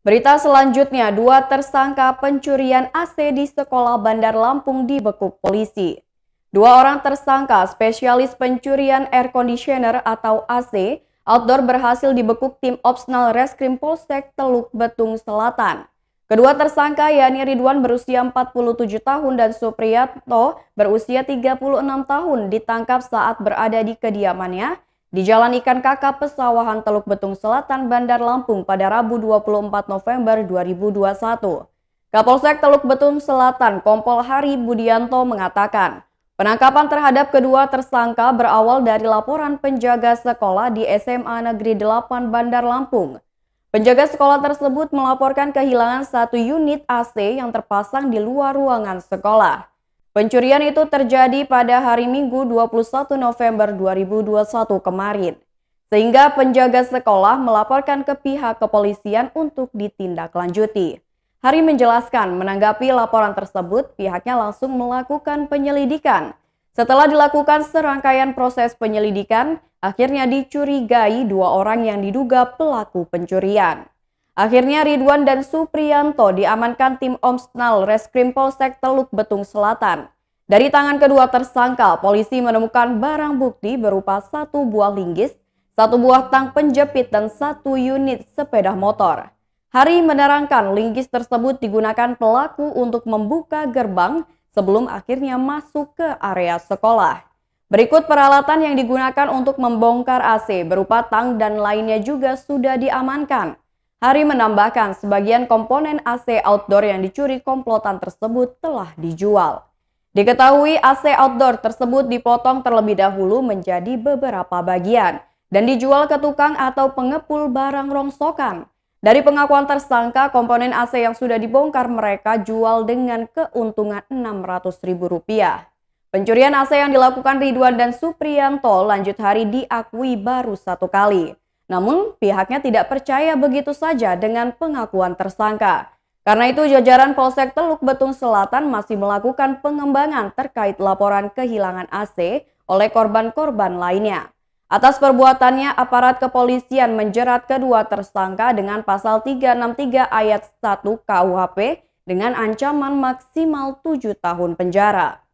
Berita selanjutnya, dua tersangka pencurian AC di sekolah Bandar Lampung dibekuk polisi. Dua orang tersangka spesialis pencurian air conditioner atau AC outdoor berhasil dibekuk tim Opsnal Reskrim Polsek Teluk Betung Selatan. Kedua tersangka yakni Ridwan berusia 47 tahun dan Supriyanto berusia 36 tahun ditangkap saat berada di kediamannya di Jalan Ikan Kakap Pesawahan Teluk Betung Selatan, Bandar Lampung pada Rabu 24 November 2021. Kapolsek Teluk Betung Selatan, Kompol Hari Budianto mengatakan, penangkapan terhadap kedua tersangka berawal dari laporan penjaga sekolah di SMA Negeri 8 Bandar Lampung. Penjaga sekolah tersebut melaporkan kehilangan satu unit AC yang terpasang di luar ruangan sekolah. Pencurian itu terjadi pada hari Minggu 21 November 2021 kemarin, sehingga penjaga sekolah melaporkan ke pihak kepolisian untuk ditindaklanjuti. Hari menjelaskan menanggapi laporan tersebut, pihaknya langsung melakukan penyelidikan. Setelah dilakukan serangkaian proses penyelidikan, akhirnya dicurigai dua orang yang diduga pelaku pencurian. Akhirnya Ridwan dan Supriyanto diamankan tim Opsnal Reskrim Polsek Teluk Betung Selatan. Dari tangan kedua tersangka, polisi menemukan barang bukti berupa satu buah linggis, satu buah tang penjepit, dan satu unit sepeda motor. Hari menerangkan linggis tersebut digunakan pelaku untuk membuka gerbang sebelum akhirnya masuk ke area sekolah. Berikut peralatan yang digunakan untuk membongkar AC berupa tang dan lainnya juga sudah diamankan. Hari menambahkan sebagian komponen AC outdoor yang dicuri komplotan tersebut telah dijual. Diketahui AC outdoor tersebut dipotong terlebih dahulu menjadi beberapa bagian dan dijual ke tukang atau pengepul barang rongsokan. Dari pengakuan tersangka, komponen AC yang sudah dibongkar mereka jual dengan keuntungan Rp600.000. Pencurian AC yang dilakukan Ridwan dan Supriyanto lanjut hari diakui baru satu kali. Namun pihaknya tidak percaya begitu saja dengan pengakuan tersangka. Karena itu jajaran Polsek Teluk Betung Selatan masih melakukan pengembangan terkait laporan kehilangan AC oleh korban-korban lainnya. Atas perbuatannya, aparat kepolisian menjerat kedua tersangka dengan pasal 363 ayat 1 KUHP dengan ancaman maksimal 7 tahun penjara.